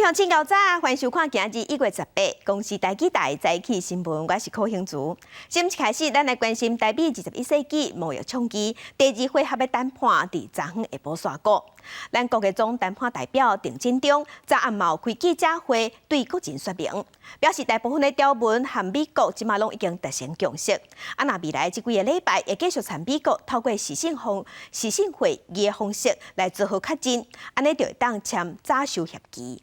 乡亲高早，欢迎收看今日1月18日公视台记台早起新闻，我是柯兴竹。先开始，咱来关心台美21世纪贸易倡议第2回合的谈判，伫昨昏下晡煞过。咱国嘅总谈判代表郑振中昨暗暝开记者会，对国情说明，表示大部分的条文和美国即马拢已经达成共识。若未来即几个礼拜会继续参美国透过视讯会议的方式来做好确认，安尼就会当签早收协议。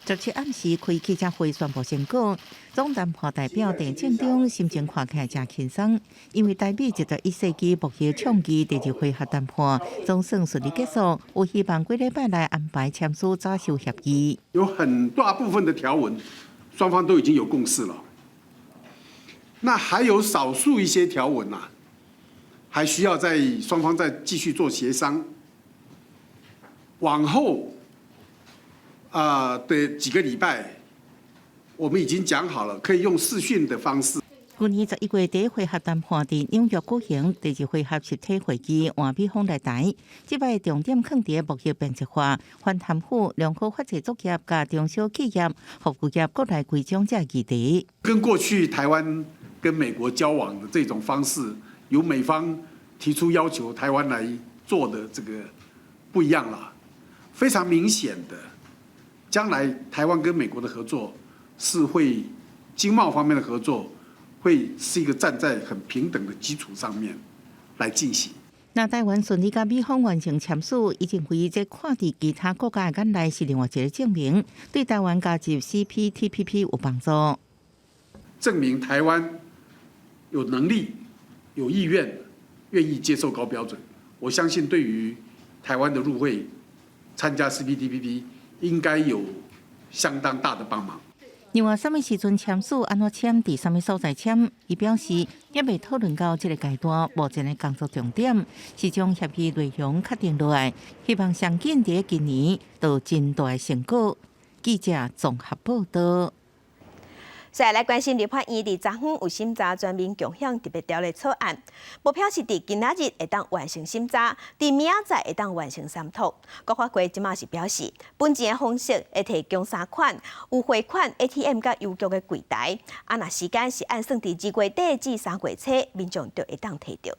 17暗时开记者会宣布成果，总谈判代表郑振中心情看起来真轻松，因为台美21世纪贸易倡议第2回合谈判总算顺利结束，有希望几礼拜来安排签署早收协议。有很大部分的条文，双方都已经有共识了。那还有少数一些条文啊，还需要双方再继续做协商。往后的几个礼拜，我们已经讲好了，可以用视讯的方式。去年11月第1回合谈判伫纽约举行，第2回合实体会议换美方来台。这摆重点放伫贸易便捷化、反贪腐、良好发展作业、甲中小企业、服务业各类几种这议题。跟过去台湾跟美国交往的这种方式，由美方提出要求台湾来做的这个不一样了，非常明显的。将来台湾跟美国的合作是会经贸方面的合作，会是一个站在很平等的基础上面来进行。那台湾顺利甲美方完成签署，已经为这看伫其他国家的眼内是另外一个证明，对台湾加入 CPTPP 有帮助。证明台湾有能力、有意愿、愿意接受高标准。我相信对于台湾的入会、参加 CPTPP。应该有相当大的帮忙。另外，什么时阵签署、安怎签、伫什么所在签，伊表示也未讨论到这个阶段。目前的工作重点是将协议内容确定落来，希望上紧伫今年有真大的成果。记者综合报道。再来关心立法院伫昨昏有审查全面共享特别条例草案，目标是伫今仔日会当完成审查，伫明仔载会当完成三读。国发会即马是表示，本钱的方式会提供3款有汇款 ATM 甲邮局的柜台，若时间是按算伫2月底至3月初，民众就会当摕到。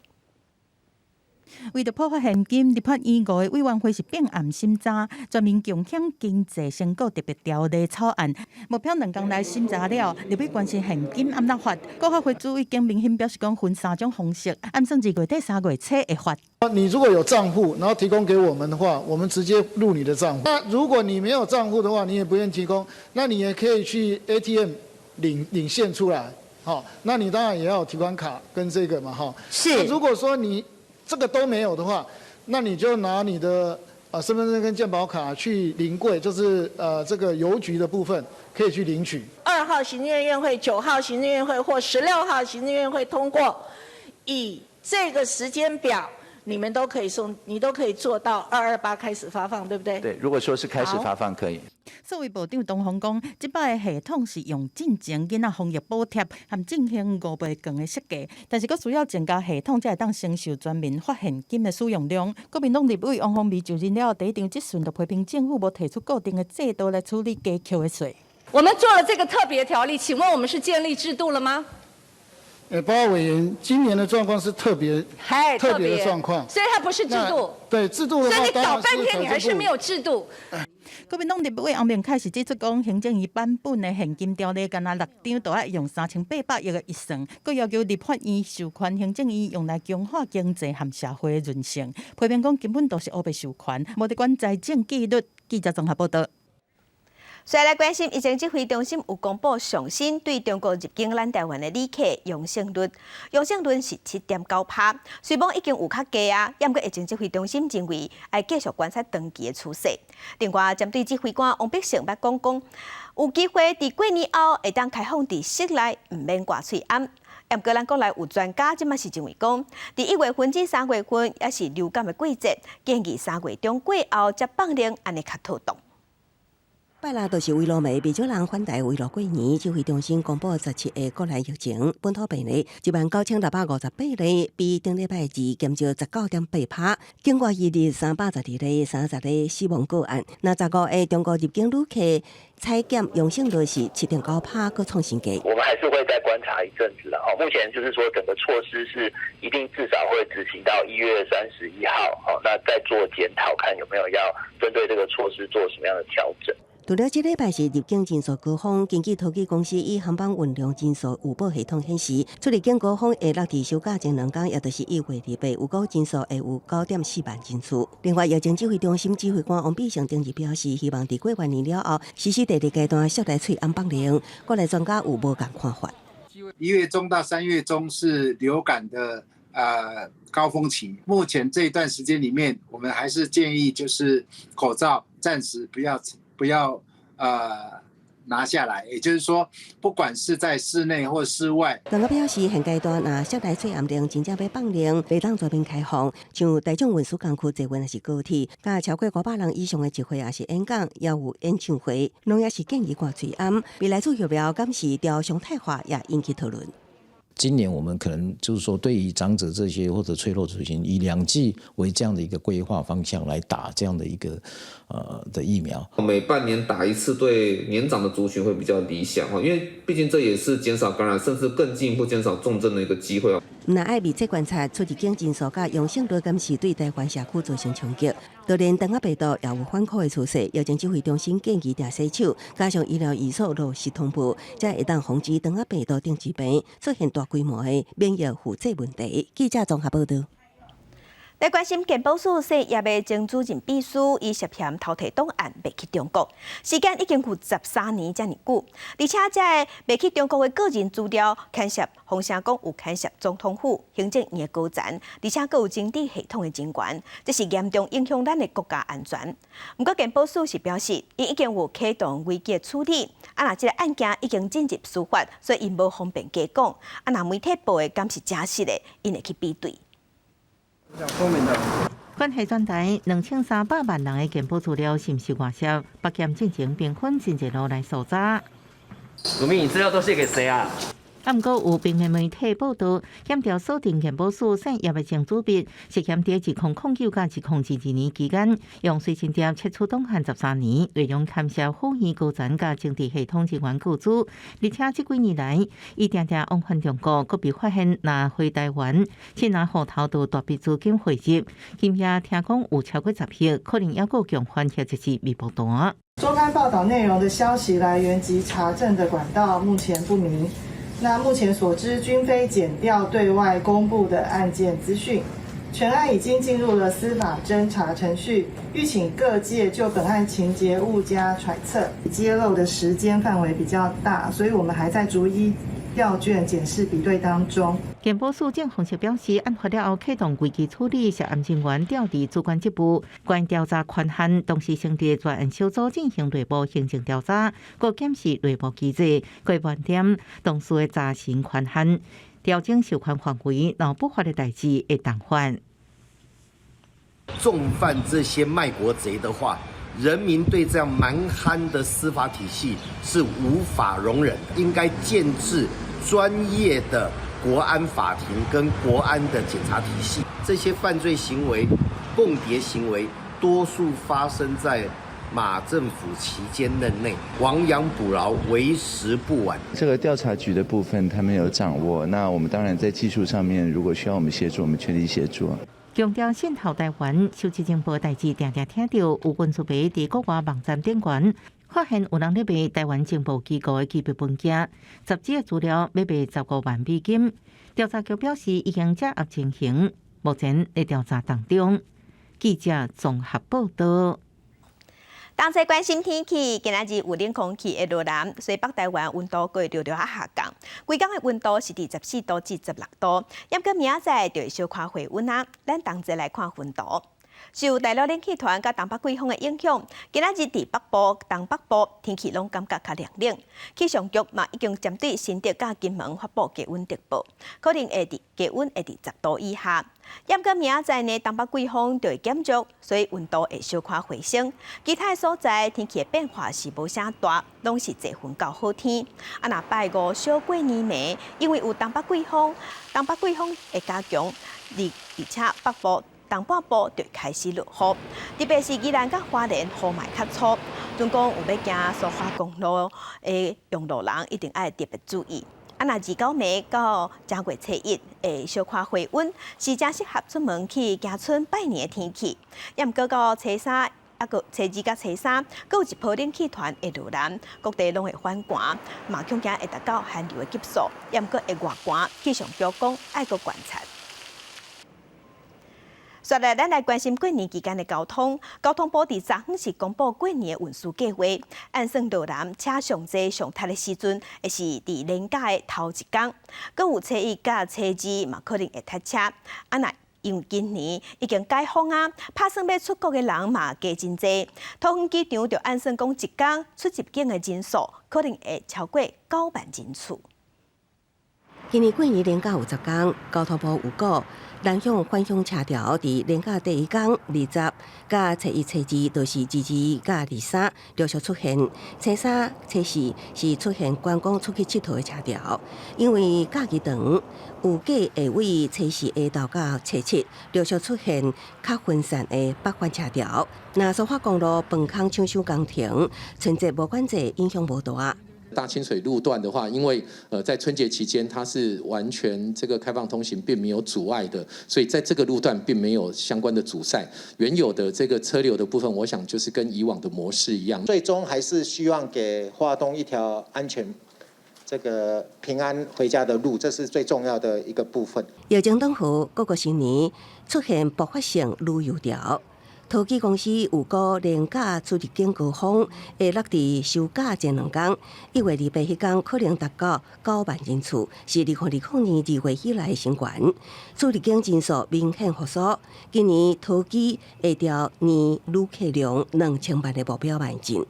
为着普发现金，立法院5个委员会是并案审查全面共享经济成果特别条例草案，目标2天内审查了，立委关心现金按怎发。国发会主委经明显表示讲，分3种方式，按算2月底3月初会发。你如果有账户，然后提供给我们的话，我们直接入你的账户。那如果你没有账户的话，你也不愿意提供，那你也可以去 ATM 领现出来。好，那你当然也要有提款卡跟这个嘛，哈。是。如果说你这个都没有的话，那你就拿你的身份证跟健保卡去临柜，就是这个邮局的部分可以去领取。2号行政院会、9号行政院会或16号行政院会通过，以这个时间表，你们都可以送，你都可以做到228开始发放，对不对？对，如果说是开始发放可以。作为部长东宏讲，即摆的系统是用进前囡仔防疫补贴和进行5倍券的设计，但是佫需要增加系统，才会当承受全民发现金的使用量。国民党立委王宏伟就任了第一场质询，就批评政府无提出固定的制度来处理加扣的税。我们做了这个特别条例，请问我们是建立制度了吗？报告委员，今年的状况是特别的状况，所以它不是制度。对制度的话，所以你搞半天，你还是没有制度。国民党立委王明凯是指出讲，行政院版本的现金条例，干那6张都要用3800亿的预算，佮要求立法院授权行政院用来强化经济和社会的韧性。批评讲根本都是乌白授权，无得管财政纪律。记者综合报道。再来关心，疫情指挥中心有公布上新对中国入境咱台湾的旅客阳性率是7.9%，虽然已经有较低啊，不过疫情指挥中心认为要继续观察长期的趋势。另外，针对指挥官王必胜捌讲，有机会伫过年后会当开放伫室内，唔免挂喙罨。不过，咱国内有专家即马是认为讲，伫1月份至3月份也是流感的季节，建议3月中过后才放令，安尼较妥当。拜六就是围炉暝，不少人返台围炉过年。指挥中心公布17个国内疫情，本土病例19658例，比顶礼拜二减少19.8%。境外移入312例，30例死亡个案。那15个中国入境旅客采检阳性率是7.9%，各创新高。我们还是会再观察一阵子的目前就是说整个措施是一定至少会执行到1月31号那再做检讨，看有没有要针对这个措施做什么样的调整。除了这礼拜是入境人数高峰，经济统计公司以航班运量人数预报系统显示，出入境高峰会落伫休假前2天，也就是1月28，有效人数会有9.4万人次。另外，疫情指挥中心指挥官王必胜定日表示，希望伫过完年了后实施第2阶段消毒喙安绑令。国内专家有无共看法？1月中到3月中是流感的高峰期，目前这一段时间里面，我们还是建议就是口罩暂时不要拿下来，也就是说，不管是在室内或室外。专家表示，现阶段消毒喙暗令真正要放令，袂当全面开放，像大众运输工区坐运也是高铁，甲超过500人以上的集会也是演讲，也有演唱会，拢也是建议挂嘴暗。未来做目标敢是朝常态化，也引起讨论。今年我们可能就是说，对于长者这些或者脆弱族群，以2剂为这样的一个规划方向来打这样的一个的疫苗。每半年打1次，对年长的族群会比较理想因为毕竟这也是减少感染，甚至更进一步减少重症的一个机会那爱密切观察出入境人数甲阳性率，敢是对台湾社区造成冲击。当然，长病毒也有反扩的趋势。疫情指挥中心建议定洗手，加上医疗医所落实通报，才会当防止长病毒等疾病出现大规模的免疫负载问题。记者综合报道。来关心健保署说，也要将主任秘书以涉嫌偷摕档案卖去中国，时间已经有13年这么久，而且这个卖去中国的个人资料牵涉风声讲有牵涉总统府、行政院的高层，而且还有政治系统的人员，这是严重影响咱的国家安全。不过健保署是表示，伊已经有启动危机处理，若这个案件已经进入司法，所以伊无方便加讲。若媒体报的敢是真实的，因会去比对。关系转台，2300万人的健保资料是毋是外泄？北检进行评分真节路来搜查。鲁明，你资料都写给谁啊？不过有平面媒体报道，检调锁定健保署产业的前主笔，涉嫌在2009到2022年期间，用随身碟窃取档案13年，内容牵涉府院高层甲政治系统人员雇主，而且这几年来，伊常常往返中国，佫被发现拿回台湾，且拿户头都大笔资金汇入。今夜听讲有超过10亿，可能还佫共犯下就是微博单。周刊报道内容的消息来源及查证的管道目前不明。那目前所知，均非检调对外公布的案件资讯。全案已经进入了司法侦查程序，欲请各界就本案情节勿加揣测。揭露的时间范围比较大，所以我们还在逐一调卷检视比对当中。健保署长洪石表示，案发了后启动危机处理，涉案人员调离主管职务，关调查权限，同时成立专案小组进行内部行政调查，各检视内部机制，各观点同时的查询权限，调整受权范围，让不法的代志会淡化。重犯这些卖国贼的话，人民对这样蛮憨的司法体系是无法容忍的，应该建制专业的国安法庭跟国安的检察体系。这些犯罪行为、共谍行为，多数发生在马政府期间任内，亡羊补牢，为时不晚。这个调查局的部分，他们有掌握。那我们当然在技术上面，如果需要我们协助，我们全力协助。强调渗透台湾，收集情报代志，常常听到有运输牌伫国外网站顶悬，发现有人咧卖台湾情报机构的机密文件，杂志的资料要卖15万美金。调查局表示，已经接押情形，目前在调查当中。记者综合报道。同齐关心天气，今仔日有冷空气的落南，所以北台湾温度会略略下降。规天的温度是伫14度至16度，要到明仔载就会小可回温啊。咱同齐来看温度。受大陆冷气团甲东北季风的影响，今仔日伫北部、东北部天气拢感觉较凉冷。气象局嘛已经针对新竹甲金门发布低温特报，可能会伫低温会伫10度以下。要到明仔载呢，东北季风就会减弱，所以温度会小可回升。其他所在天气的变化是无啥大，拢是侪云到好天。若拜五小过年暝，因为有东北季风会加强，而且北部、东半部就开始落雨，特别是宜兰甲花莲雨嘛较粗。总讲有要行苏花公路的用路人一定爱特别注意。若29暝到正月初1会小可回温，是正适合出门去行村拜年的天气。也毋过到初3、初2甲初3，阁有一波冷气团会入南，各地拢会反寒，嘛恐惊会达到寒流的级数，也毋过会外寒。气象局讲爱阁观察。接来，咱来关心过年期间的交通。交通部伫昨昏是公布过年的运输计划，按算路南车上济上塞的时阵，会是伫年假的头一天，更有初1甲初2嘛可能会塞车。因为今年已经解封啊，打算要出国的人嘛加真济。桃园机场就按算讲一天出入境的人数可能会超过9万人次。今年过年连假有10天，交通部有估，南向返乡车潮伫连假第1天20甲初1、初2都是22甲23陆续出现，初3、初4是出现观光出去佚佗的车潮，因为假期长，有计会为初4下昼到初7陆续出现较分散的北返车潮。那苏花公路本坑抢修工程，春节无管制影响无大。大清水路段的话，因为在春节期间它是完全这个开放通行，并没有阻碍的，所以在这个路段并没有相关的阻塞。原有的这个车流的部分，我想就是跟以往的模式一样。最终还是希望给花东一条安全、这个平安回家的路，这是最重要的一个部分。疫情当后，各个新年出现爆发性旅游潮。桃机公司有估年假出入境高峰会落伫休假前2天，1月28迄天可能达到9万人次，是2020年2月以来的新高。出入境人数明显复苏，今年桃机会朝年旅客量2000万的目标迈进。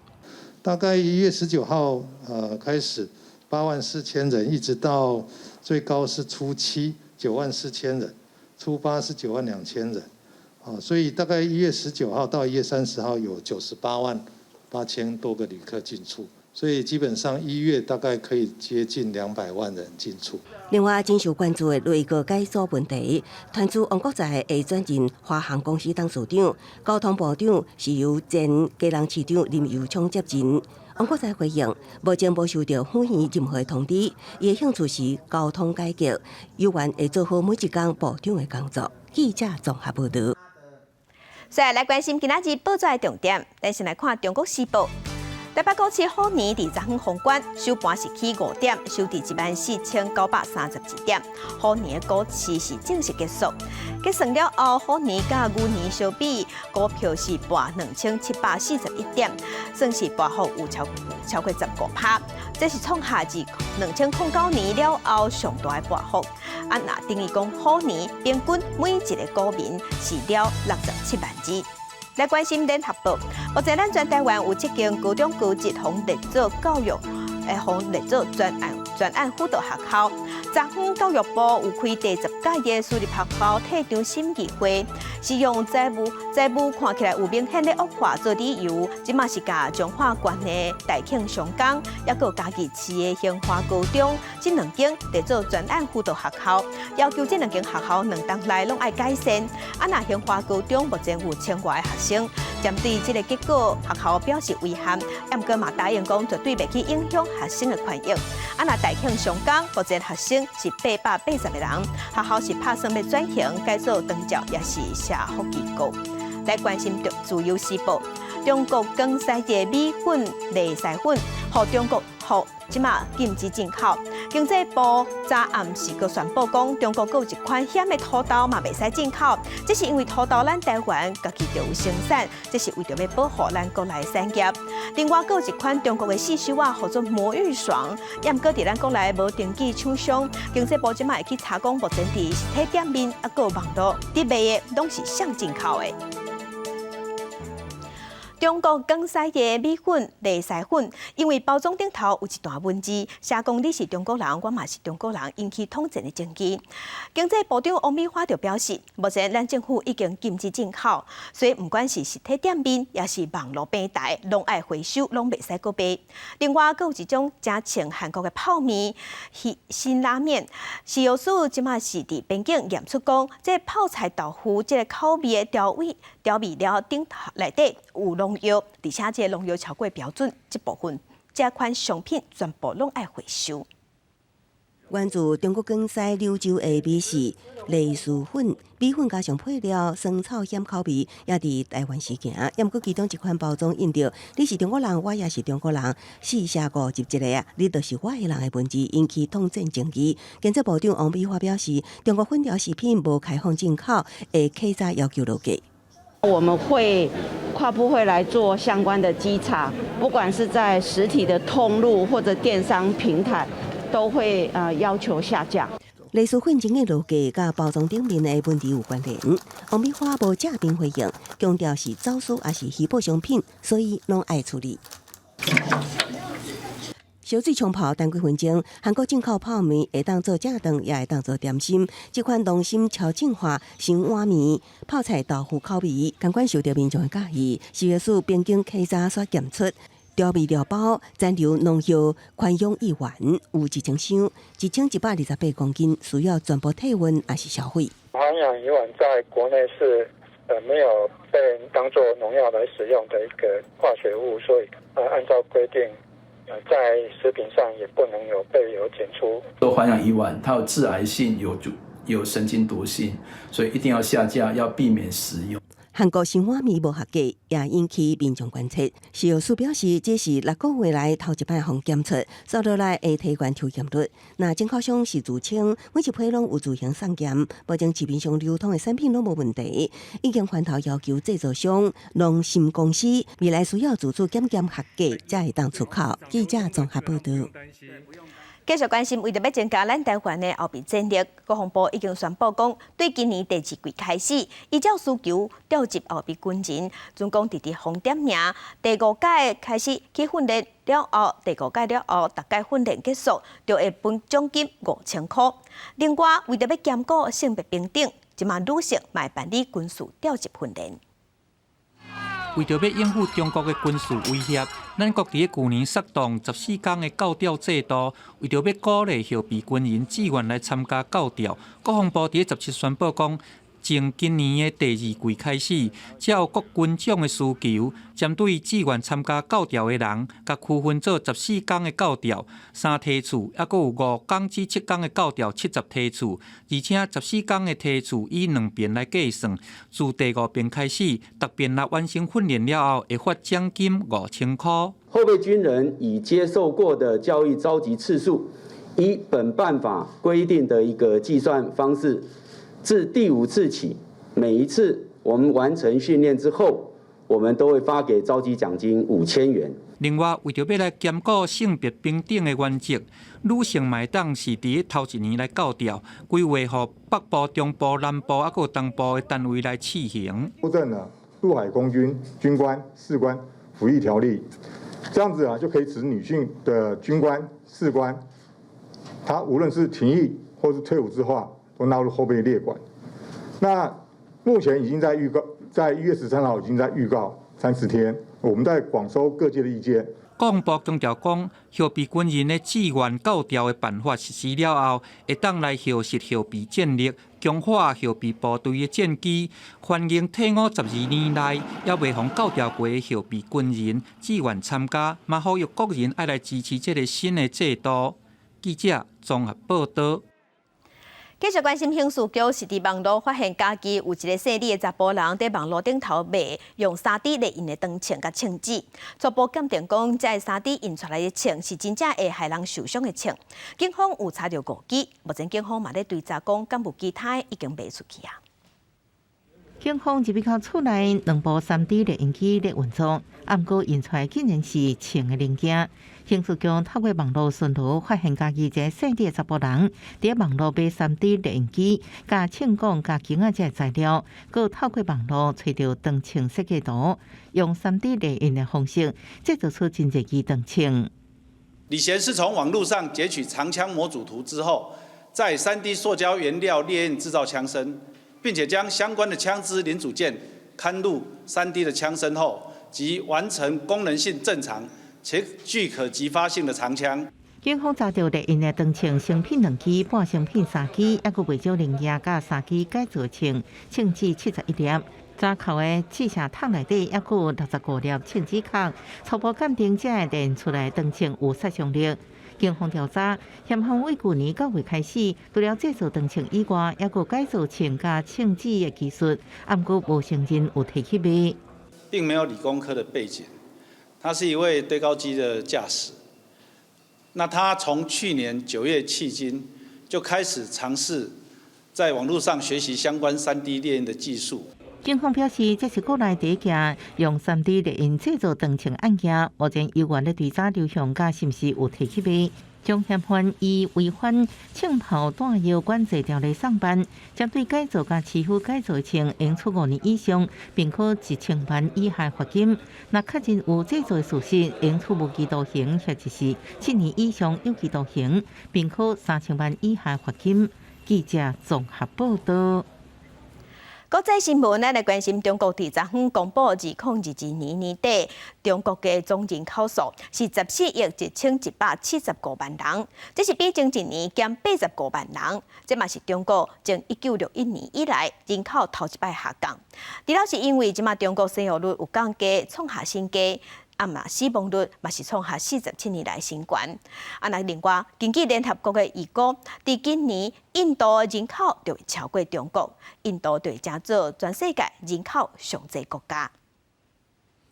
大概1月19号开始84000人，一直到最高是初7 94000人，初8是92000人。所以大概1月19号到1月30号有98万8000多个旅客进出，所以基本上1月大概可以接近200万人进出。另外，真受关注的内阁改组问题，传出王国材会转任华航公司董事长，交通部长是由前佳人市长林佑昌接任。王国材回应，目前无收到府院任何通知，伊的兴趣是交通改革，有愿会做好每一天部长的工作。记者综合报道。所以来关心今仔日报纸的重点，咱先来看《中国时报》。台北股市虎年伫昨昏封关，收盘是起5点，收伫14932点。虎年的股市是正式结束。计算了后，虎年甲牛年相比，股票是博2741点，算是博幅有超过15%。这是创下自2009年了后上大的博幅。那等于讲虎年平均每一个股民是了67万支。来关心联合报，目前咱全台湾有7间高中高职红列做教育，红列做专案辅导学校。昨昏教育部有开第10届的私立学校退场审议会，是用债务看起来有明显的恶化做理由，即嘛是甲彰化县的大庆商港，也有嘉义市的兴华高中，这2间列做专案辅导学校，要求这2间学校2档内拢爱改善。那兴华高中目前有1000多个学生，针对这个结果，学校表示遗憾，也毋过嘛答应讲绝对袂去影响学生的权益。那大庆商港目前学生是880个人，学校是打算要转型改做长照，也是社福机构。来关心自由时报，中国更塞的米粉、内塞粉，互中国即马禁止进口。经济部早暗时阁宣布讲，中国有一款险的土豆嘛袂使进口，这是因为土豆咱台湾家己就有生产，这是为着要保护咱国内产业。另外，有一款中国的细须袜，叫做魔芋爽，也毋过伫咱国内无登记厂商。经济部即马会去查讲，目前伫实体店面啊，有网络伫卖的拢是向进口的。中国江西的米粉雷西粉，因为包装顶头有一段文字，写讲你是中国人，我嘛是中国人，引起统战的争议。经济部长王美花就表示，目前咱政府已经禁止进口，所以不管是实体店面，也是网络平台，拢爱回收，拢袂使搁卖。另外，还有一种正像韩国的泡面、辛拉面，食药署即马是伫边境验出讲，这泡菜豆腐这个口味的调味料顶头内底有农药，而且这农药超过标准，这部分这款商品全部拢爱回收。源自中国江西柳州的美食雷薯粉，米粉加上配料酸草咸口味，也伫台湾市行。毋过其中一款包装印着“你是中国人，我也是中国人，4写5集一个啊，你就是我的人”的文字，引起统战争议。经济部长王美花表示，中国粉条食品无开放进口，会稽查要求落价。我们会跨部会来做相关的稽查，不管是在实体的通路或者电商平台，都会要求下架。雷薯粉争议落价，甲包装顶面的问题有关联。王美花无正面回应，强调是走私也是稀薄商品，所以拢爱处理。烧水冲泡等几分钟，韩国进口泡面会当做正饭，也会当做点心。这款农心超净化新碗面、泡菜豆腐口味，相关受到民众的介意。食药署边境稽查所检出，调味料包残留农药宽容1万，有1000箱，1128公斤，需要全部退温还是销毁？环氧乙烷在国内是没有被当作农药来使用的一个化学物，所以按照规定。在食品上也不能有被检出。说环氧乙烷它有致癌性，有神经毒性，所以一定要下架，要避免食用。韩国新碗面无合格，也引起民众关切。食药署表示，这是6个月来头一摆互检测，所落来会提悬抽检率。那进口商是自称每一批拢有自行送检，保证市面上流通的产品拢无问题。已经翻头要求制造商农心公司未来需要自主检合格，才会当出口。记者综合报道。继续关心，为着要增加咱台湾的后备战力，国防部已经宣布讲，对今年第2季开始，依照需求调集后备军人，总共伫红点名。第5届开始去训练了后，第5届了后，大概训练结束，就会分奖金5000块。另外，为着要兼顾性别平等，即马女性嘛会办理军事调集训练。为着要应付中国的军事威胁，咱国伫去年策动14天的教调制度，为着要鼓励后备军人志愿来参加教调，国防部伫17宣布讲，从今年的第2季开始，照各军种的需求，针对志愿参加教调的人，甲区分做14天的教调3梯次，还佫有5天至7天的教调70梯次，而且14天的梯次以2遍来计算。自第5遍开始，逐遍若完成训练了后，会发奖金5000块。后备军人已接受过的教育召集次数，依本办法规定的一个计算方式。自第5次起，每一次我们完成训练之后，我们都会发给召集奖金5000元。另外，为着要来兼顾性别平等的原则，女性嘛会当是伫头1年来教调，规划予北部、中部、南部还有东部的单位来试行。修正了陆海空军军官、士官服役条例，这样子就可以使女性的军官、士官，他无论是停役或是退伍之后，都纳入后备列管。那目前已经在预告，在1月13号已经在预告30天，我们在广收各界的意见。国防部强调讲，后备军人的志愿教调的办法实施了后，会当来核实后备战力，强化后备部队的战机，欢迎退伍12年内也未逢教调过的后备军人志愿参加，嘛呼吁国人爱来支持这个新的制度。记者综合报道。继续关心刑事局是伫网络发现家己有一个姓李的查甫人伫网络顶头卖用3D 列印的长枪甲枪支，初步鉴定讲，这 3D 印出来的枪是真正会害人受伤的枪。警方有查到5支，目前警方嘛咧追查讲，敢有其他已经卖出去啊？警方入口厝内2部3D 列印机咧运作，暗过印出来竟然是枪的零件。刑事局透过网络巡逻，发现家己一个姓李的查甫人伫网络买3D 列印机、加枪管、加镜仔这材料，佮透过网络找到长枪设计图，用3D 列印的方式制作出真侪支长枪。李贤是从网络上截取长枪模组图之后，在3D 塑胶原料列印制造枪身，并且将相关的枪支零组件嵌入3D 的枪身后，即完成功能性正常且具可击发性的长枪。警方查到列印的长枪成品2支、半成品3支，抑佫未少零件甲3支改造枪，枪支71粒。抓扣的汽车桶内底抑佫有65粒枪支壳，初步鉴定才会验出来长枪有杀伤力。警方调查，嫌犯为去年9月开始，除了制造长枪以外，抑佫改造枪甲枪支的技术，毋过无承认有提起卖。并没有理工科的背景，他是一位堆高机的驾驶。那他从去年9月迄今就开始尝试在网络上学习相关3D 列印的技术。警方表示，这是国内第一件用3D 列印制造长枪案件，目前有关咧调查流向甲是毋是有提起卖。将嫌犯以违反枪炮弹药管制条例上班，将对改造甲持有改造枪应处5年以上，并可1000万以下罚金。若确认有制造事实，应处无期徒刑，或者是7年以上有期徒刑，并可3000万以下罚金。记者综合报道。国际新闻，咱来关心中国第10号公布2022年年底中国嘅总人口数是14亿1175万人，这是比前一年减85万人，这嘛是中国从1961年以来人口头一摆下降。除了是因为即马中国生育率有降低，创下新低。死亡率嘛是创下47年来新高。那另外，根据联合国的预估，伫今年印度的人口就会超过中国，印度就会成做全世界人口上济国家。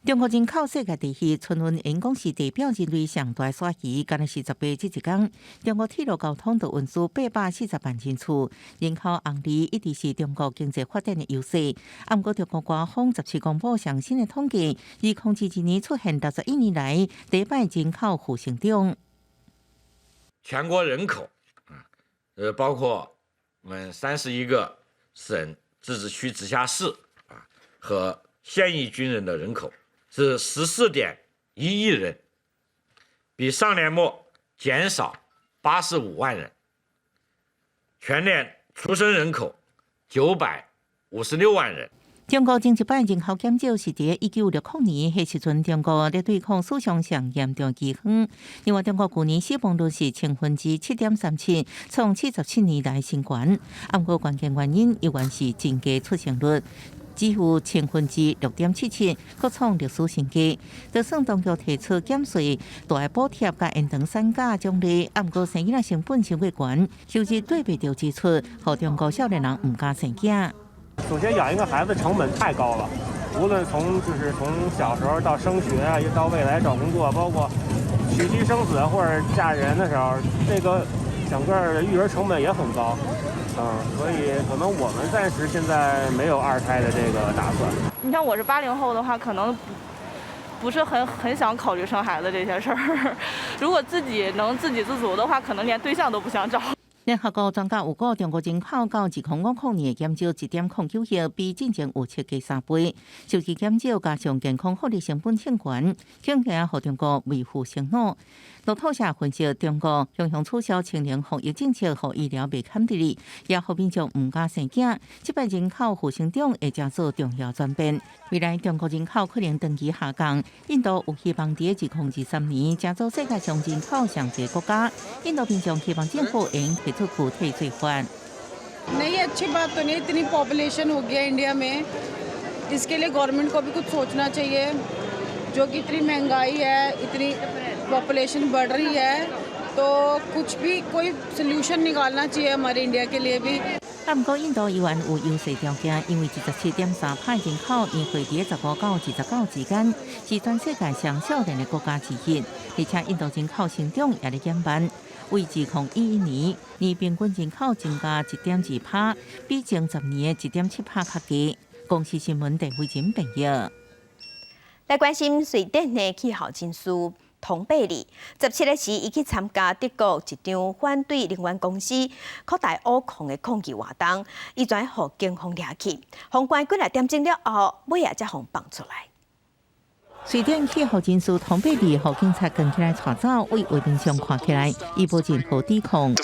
中国人口世界第一，春运因讲是代表人类上大耍鱼，今日是10月这一天，中国铁路交通就运输840万人次，人口红利一直是中国经济发展的优势。不过，中国官方17公布上新的统计，2021年出现61年来第一摆人口负成长。全国人口包括我们31个省、自治区、直辖市和现役军人的人口。是14.1亿人，比上年末减少85万人。全年出生人口956万人。中国前一摆人口减少是伫1960年，迄时阵中国咧对抗史上上严重饥荒。另外，中国去年死亡率是7.37%，创77年来新高。不过，关键原因依然是增加出生率。只有6.77%，各创历史新低。就算当局提出减税、大额补贴甲延长产假奖励，不过生囡仔成本太悬，收入对不着支出，让中国少年人唔敢生囝。首先养一个孩子成本太高了，无论从小时候到升学啊，又到未来找工作，包括娶妻生子或者嫁人的时候，这个整个育儿成本也很高。所以可能我们暂时现在没有2胎的这个打算。你像我是80后的话，可能不是很想考虑生孩子这些事儿。如果自己能自给自足的话，可能连对象都不想找。联合国专家有估，中国人口到2050年减少1.09亿，比之前有7加3倍。收入减少加上健康福利成本太悬，恐吓让中国未负承诺。路透社分析，中国向向取消青年防疫政策，和医疗未堪得力，也互民众唔敢生囝。这摆人口负成长会加速重要转变。未来中国人口可能长期下降。印度有希望伫2023年成做世界上人口上济国家。印度民众希望政府应提出具体做法。नहीं अच्छी बात तो नहीं, इतनी पॉपुलेशन हो गया इंडिया में, इसके लिए गवर्नमेंट को भी कुछ सोचना चाहिए। जो कि इतनी महंगाई है, इतनी पॉपुलेशन बढ़ रही है, तो कुछ भी कोई सोल्यूशन निकालना चाहिए हमारे इंडिया के लिए भी। 不过，印度依然有优势条件，因为17.3%人口年岁伫15到29之间，是全世界上少年的国家之一，而且印度人口成长也在减慢。为2011年年平均人口增加1.2%，比前10年的1.7%较低。公司新闻陈慧珍报道。来关心瑞典的气候情势。通贝里17日时，伊去参加德国一场反对能源公司扩大污控的抗议活动，伊全互警方抓去，公关几来点钟了后，尾仔才互放出来。瑞典气候人士通贝里互警察跟起来查找，为画面上看起来，以保证好抵抗。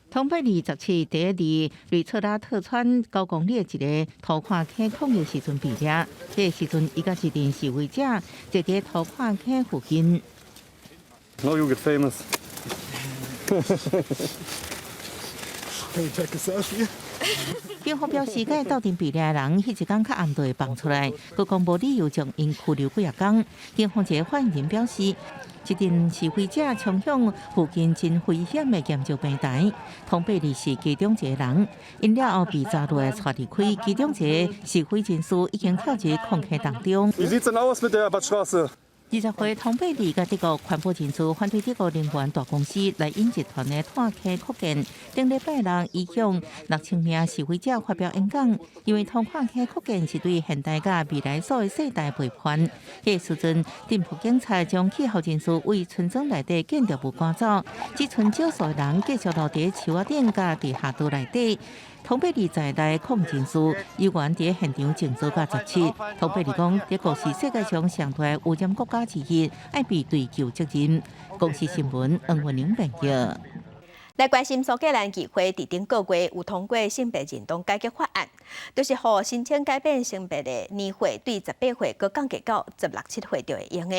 通贝里17第一日，瑞策拉特川9公里的一个土矿坑抗议时阵被抓，这时阵伊甲一群示威者坐伫土矿坑附近。Oh, you'll get famous. Take 警方表示，该斗阵被抓的人，迄一天较暗就会放出来，佮讲无理由将因拘留几啊天。警方一个发言人表示，一阵示威者冲向附近真危险的研究平台，通贝里是其中一个人，因了后被抓落来带离开。其中一个示威人士已经跳入矿坑当中。Wie sieht's denn aus mit der Abwärtsstraße? 20岁通贝里甲德国环保人士反对德国能源大公司来引集团的碳坑扩建，顶礼拜六伊向6000名示威者发表演讲，因为碳矿坑扩建是对现代甲未来所有世代背叛。迄时阵，政府警察将气候人士为村庄内底建筑物赶走，只剩少数人继续留伫树仔顶甲地下道内底。通贝里在内抗人士依然伫现场静坐到17。通贝里讲，德国是世界上上大污染国家之一，爱被追究责任。公司新闻黄文玲报道。来关心苏格兰议会伫顶个月有通过性别认同改革法案，就是互申请改变性别的年岁对18岁搁降低到16、17岁就会用的。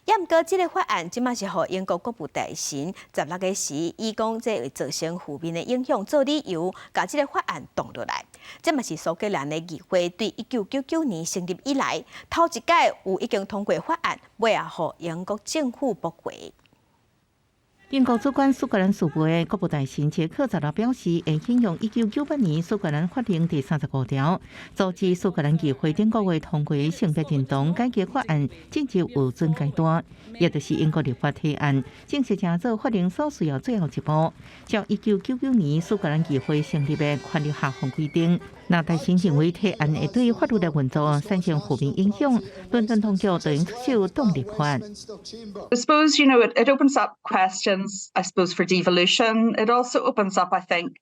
也毋过，这个法案即马是互英国国务大臣16日时，以讲这会造成负面的影响做理由，把这个法案挡落来。这嘛是苏格兰的议会对1999年成立以来头一届有已经通过法案，尾也互英国政府驳回。英国主管苏格兰事务的国务大臣杰克16日表示，会引用1998年苏格兰法令第35条，阻止苏格兰议会顶个月通过性别认同改革法案进入有准阶段，也就是英国立法提案正式成做法令所需要最后一步。照1999年苏格兰议会成立的权力下放规定，那大臣认为提案会对法律的运作产生负面影响，伦敦当局就应出手动立法。I suppose, it opens up questions, I suppose, for devolution. It also opens up, I think,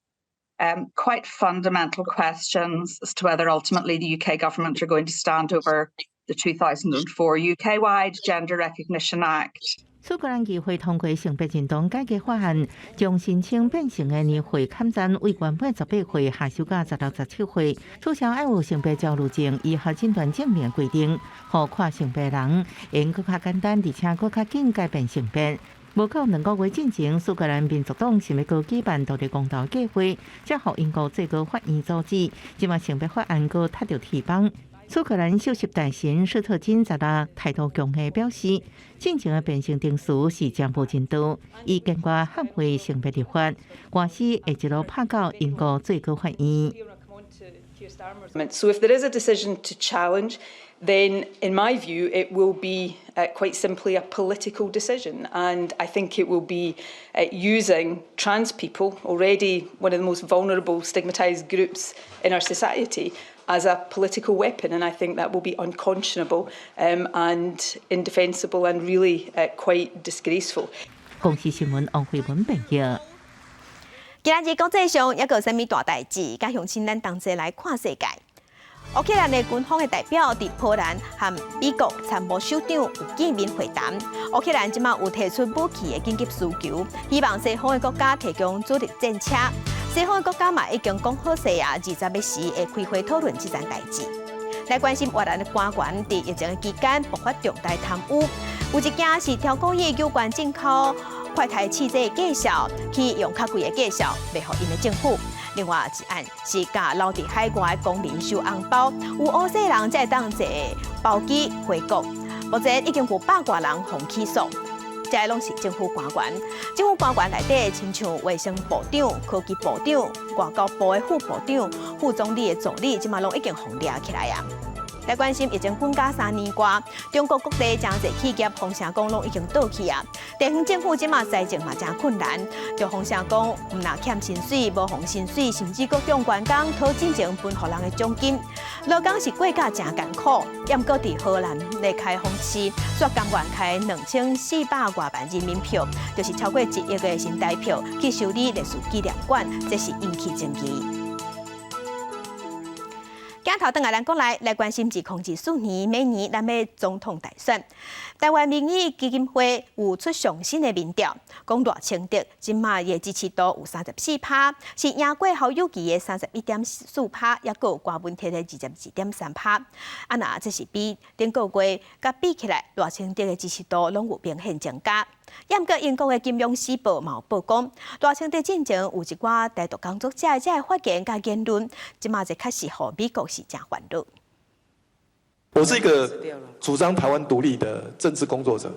quite fundamental questions as to whether ultimately the UK government are going to stand over the 2004 UK-wide Gender Recognition Act. 苏格兰议会通过性别认同改革法案，将申请变性的年岁砍斩为原本18岁下修到16、17岁。取消爱有性别焦虑症医学诊断证明的规定，互跨性别人用更较简单而且更较紧改变性别。无到2个月之前，苏格兰民族党想要搁举办独立公投计划，才互英国最高法院阻止。即马性别法案搁踢到铁板。苏格兰首席大臣施特金16日态度强硬表示，进前的变性定数是暂无进度，伊坚决捍卫性别立法，官司会一路拍到英国最高法院。So if there is a decision to challenge, then in my view it will be quite simply a political decision, and I think it will be using trans people, already one of the most vulnerable, stigmatised groups in our society, as a political weapon, and I think that will be unconscionable and indefensible and really quite disgraceful. 公司新闻王慧文报道。今日国际上还有啥物大代志？加乡亲咱同齐来看世界。乌克兰的军方的代表伫波兰和美国参谋首长有见面会谈。乌克兰即马有提出武器的紧急需求，希望西方的国家提供主力战车。西方的国家嘛已经讲好势啊，20日时会开会讨论这件代志。来关心越南的官员伫疫情的期间爆发重大贪污，有一件是调工业有关进口快台汽车的介绍，去用较贵的介绍卖互因的政府。另外一案是甲留伫海外的公民收红包，有乌西人才当坐包机回国。目前已经有100多人被起诉，这拢是政府官员。政府官员内底，亲像卫生部长、科技部长、外交部的副部长、副总理的助理，即马拢已经被抓起来啊。来关心疫情滚加3年qua，中国各地真侪企业风声讲拢已经倒去啊。地方政府即马财政嘛真困难，就风声讲唔若欠薪水、无付薪水，甚至各种员工讨进前分互人的奖金。劳工是过甲真艰苦，也毋过伫荷兰的开封市，却甘愿开2400多万人民票，就是超过1亿个新台票去修理历史纪念馆，这是引起争议。今头等下咱国来关心2024年每年南美总统大选。台湾民意基金会有出上新的民调，讲赖清德今麦的支持度有34%，是赢过侯友宜的31.4%，也有郭文铁的22.3%。啊，那这是比顶个月甲比起来，赖清德的支持度拢有明显增加。也毋过，英国的《金融时报》嘛有报讲，赖清德进前有一寡台独工作者的发言甲言论，即马就确实互美国是真烦恼。我是一个主张台湾独立的政治工作者。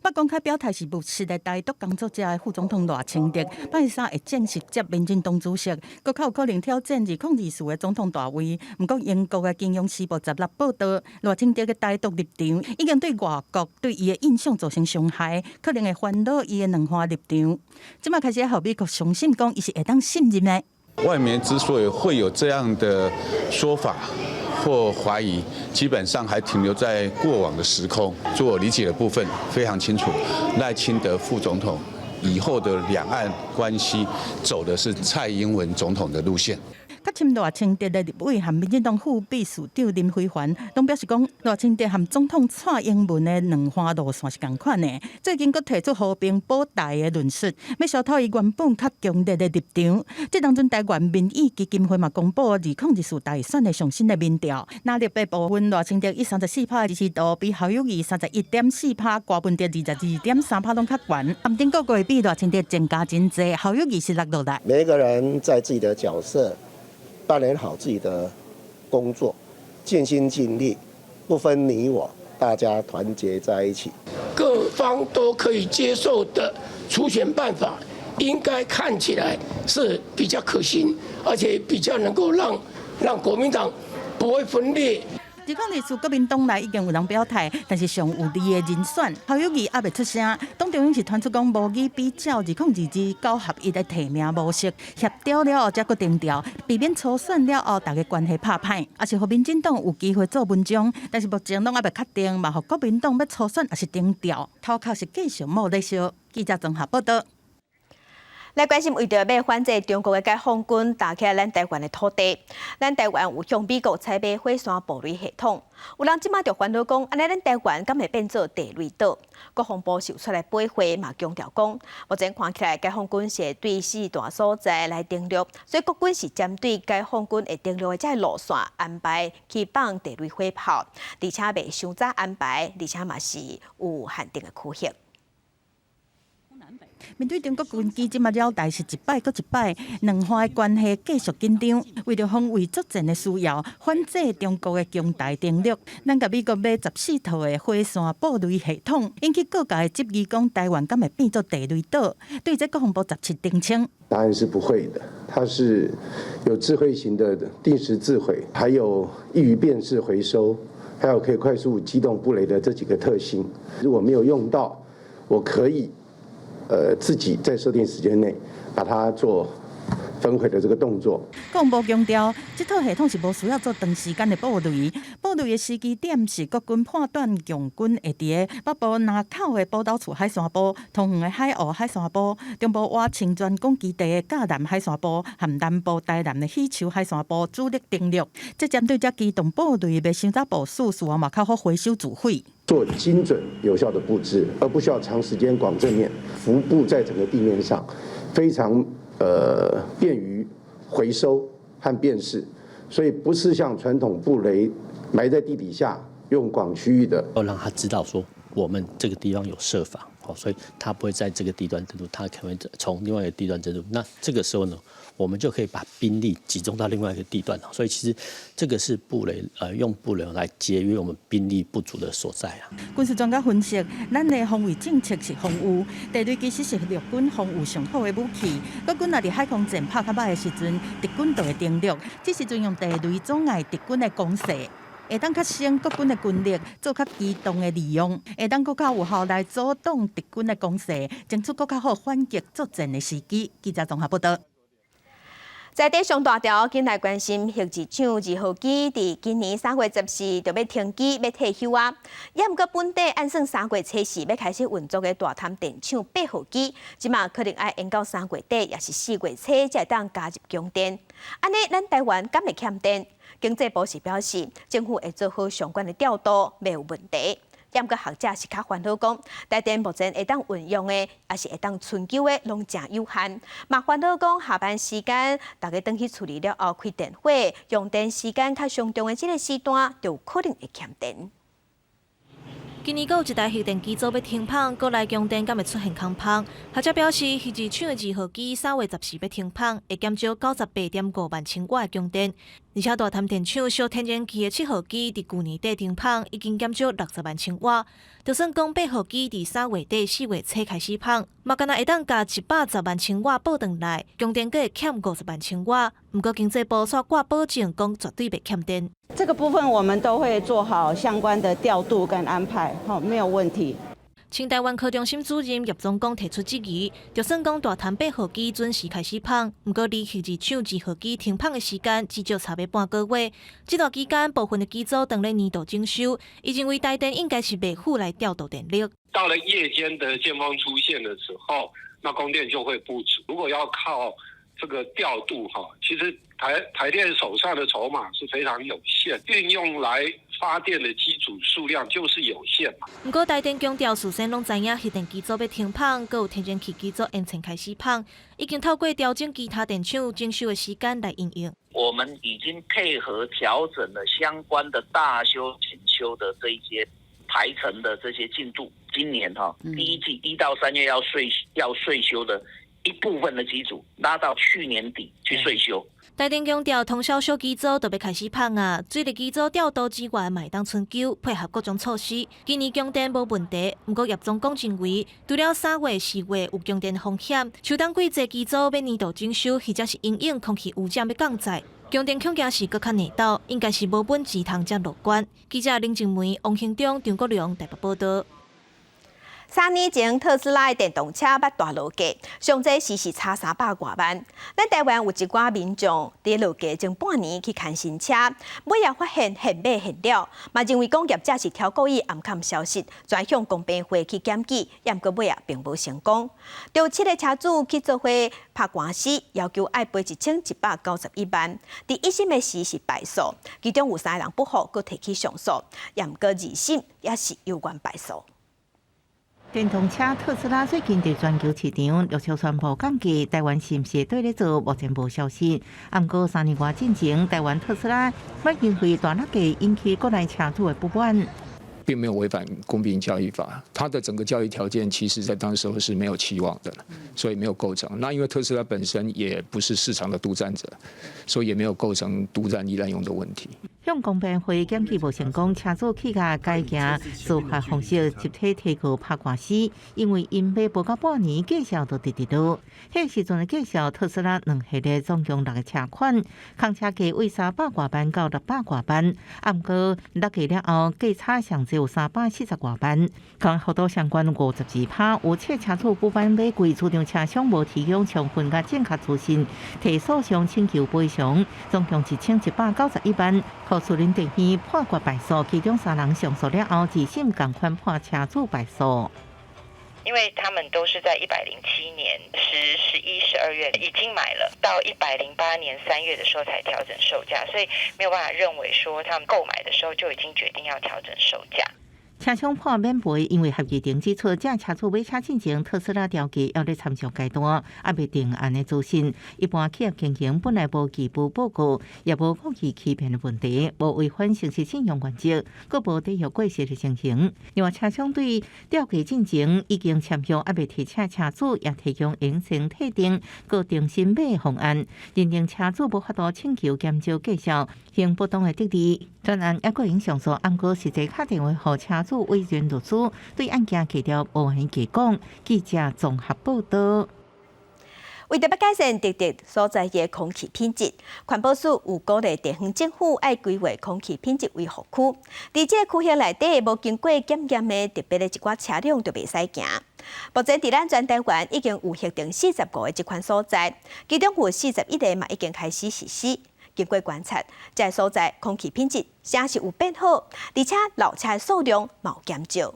要公开表态是务实的台独工作者的副总统赖清德，拜三会正式接民进党主席，阁较有可能挑战2024的总统大位。不过，英国的《金融时报》16报道，赖清德的台独立场已经对外国对伊的印象造成伤害，可能会烦恼伊的两岸立场。即马开始互美国相信讲，伊是会当信任的。外媒之所以会有这样的说法或怀疑，基本上还停留在过往的时空。就我理解的部分非常清楚，赖清德副总统以后的两岸关系走的是蔡英文总统的路线。较亲赖清德的立委和民进党副秘书长林飞帆，拢表示讲，赖清德和总统蔡英文的两岸路线是同款的。最近，佫提出和平保台的论述，要消脱伊原本较强烈的立场。这当中，台湾民意基金会嘛公布2024大选的上新的民调，纳入的部分，赖清德以34%支持度，比侯友宜31.4%、郭文哲22.3%拢较悬。含顶个月比赖清德增加真济，侯友宜是落来。每一个人在自己的角色扮演好自己的工作，尽心尽力，不分你我，大家团结在一起。各方都可以接受的初选办法，应该看起来是比较可行，而且比较能够让国民党不会分裂。2024国民党内已经有人表态，但是上有利的人选侯友宜还未出声。党中央是传出讲无意比照2022九合一的提名模式协调了后，才决定调，避免初选了后大家关系拍歹，也是和民进党有机会做文章，但是目前拢还未确定，嘛和国民党要初选还是定调，头壳是继续摸咧烧。记者综合报道。来关心为着要反制中国的解放军打起咱台湾的土地，咱台湾有向美国采买火山暴雷系统，有人即马就烦恼讲，安尼咱台湾敢会变做地雷岛？国防部秀出来保护嘛强调讲，目前看起来解放军是对4大所在来登陆，所以国军是针对解放军会登陆的这路线安排去放地雷火炮，而且未伤早安排，而且嘛是有限定的区域。面对中国军机即马绕台是一摆搁一摆，两岸的关系继续紧张。为了防卫作战的需要，反制中国的强大登陆，咱甲美国买14套的火山暴雷系统，引起各界的质疑，讲台湾敢会变作地雷岛？对这国防部17定称，答案是不会的，它是有智慧型的定时自毁，还有易于辨识回收，还有可以快速机动布雷的这几个特性。如果没有用到，我可以自己在设定时间内把它做焚毁的这个动作。国防部强调，这套系统是无需要做长时间的布雷，布雷的时机点是国军判断强军会伫个北部南口的宝岛厝海山部、东园的海湖海山部、中部挖清泉港基地的嘉南海山部和南部台南的喜洲海山部主力登陆。这针对这机动布雷袂伤早部署，事后嘛较好回收自毁。做精准有效的布置，而不需要长时间广正面浮布在整个地面上，非常便于回收和辨识，所以不是像传统布雷埋在地底下用广区域的，要让他知道说我们这个地方有设防，所以他不会在这个地段登陆，他可能会从另外一个地段登陆。那这个时候呢，我们就可以把兵力集中到另外一个地段，所以其实这个是布雷用布雷来节约我们兵力不足的所在啊。军事专家分析，咱的防卫政策是防御，地雷其实是陆军防御上好的武器。国军若伫海空战拍较歹的时阵，敌军就会登陆，这时阵用地雷阻碍敌军的攻势。会当较省国军的军力，做较机动的利用，会当更较有效来阻挡敌军的攻势，争取更较好反击作战的时机。记者综合报道。在地上大条，紧来关心核子厂2号机伫今年3月14就要停机要退休啊。也毋过本地按算3月初4要开始运作的大潭电厂8号机，即马可能要延到3月底，也是4月初才会当加入供电。安尼，咱台湾敢会欠电？经济部是表示，政府会做好相关的调度，袂有问题。也毋过学者是较烦恼讲，台电目前会当运用的，也是会当春救的，拢真有限。嘛烦恼讲下班时间，大家转去处理了后开电火，用电时间较上重的这个时段，就有可能会欠电。今年阁有一台核电机组要停放，国内供电敢会出现空棚。学者表示，核子厂的2号机3月14要停放，会减少98.5万千瓦的供电。而且大潭电厂小天然气的7号机伫去年底停放，已经减少60万千瓦。就算讲8号机伫3月底4月初开始放，嘛敢若会当加110万千瓦报回来，供电阁会欠50万千瓦。不过经济部却挂保证讲绝对袂欠电。这个部分我们都会做好相关的调度跟安排，没有问题。清台湾科中心主任叶总工提出质疑，就算讲大潭8号机准时开始放，不过离核子厂2号机停放的时间至少差要半个月。这段期间，部分的机组等咧年度征收，伊认为台电应该是袂付来调度电力。到了夜间的尖峰出现的时候，那供电就会不足。如果要靠这个调度其实台电手上的筹码是非常有限，运用来发电的机组数量就是有限嘛。不过台电强调，事先拢知影核电机组要停放，阁有天然气机组延前开始放，已经透过调整其他电厂征收的时间来应用。我们已经配合调整了相关的大修、检修的这一些排程的这些进度。今年第一季1到3月要税修的一部分的机组拉到去年底去税修。台电强调，通宵小机组就要开始放啊，水利机组调度资源嘛会当春救，配合各种措施。今年供电无问题，不过叶总工认为，除了3月、4月有供电风险，像当季节机组要年度征收，或者是因应空气污染要降载，供电恐惊是搁较难倒，应该是无本钱通遮乐观。记者林静梅、王兴忠、张国良台北报道。3年前，特斯拉的电动车捌大落价，上济是差300多万。咱台湾有一寡民众伫落价前半年去看新车，尾也发现现买现了，嘛认为讲业者是挑故意暗藏消息，转向公平会去检举，也毋过尾也并无成功。就7个车主去做伙拍官司，要求爱赔1191万。伫1审的时是败诉，其中有3个人不服，佫提起上诉，也毋过2审也是有关败诉。电动车特斯拉最近在全球市场陆续宣布降价，台湾是毋是对咧做？目前无消息。不过3年外进前，台湾特斯拉要因为大落价引起国内车主的不满。并没有违反公平交易法，它的整个交易条件其实在当时候是没有期望的，所以没有构成。那因为特斯拉本身也不是市场的独占者，所以也没有构成独占依赖用的问题。向公平会检举无成功，车主起价改行司法方式集体提告拍官司，因为因买无到半年，介绍就直直落。迄时阵的介绍，特斯拉2系列总共6个车款，空车价为300多万到600多万，不过落价了后，价差上只有340多万。刚好多相关52%，有切车主不满买贵，主张车商无提供充分甲正确资讯，提诉讼请求赔偿，总共1191万。告诉林地院判决败诉，其中3人上诉了后，2审同款判车主败诉。因为他们都是在107年10、11、12月已经买了，到108年3月的时候才调整售价，所以没有办法认为说他们购买的时候就已经决定要调整售价。车商判免赔，因为合议中指出，这车主买车进前，特斯拉条件要咧参照阶段，也未定案的资讯。一般企业经营本来无基本报告，也无故意欺骗的问题，无违反诚实信用原则，佫无抵触过失的情形。另外，车商对调价进前已经签约，也未提车车主也提供应承退订，佫定新买方案，认定车主无法度请求减少计销，行不当的得利。专案也佫影上诉，暗过实际打电话互车主委员律师对案件起了无限期讲。记者综合报道。为着要改善特定所在嘅空气品质，环保署有鼓励地方政府爱规划空气品质维护区。伫这个区域内底，无经过检验的特别的一寡车辆就袂使行。目前伫咱全台湾已经有核定45个这款所在，其中有41个嘛已经开始实施。经过观察，这个所在空气品质真是有变好，而且漏车数量嘛有减少。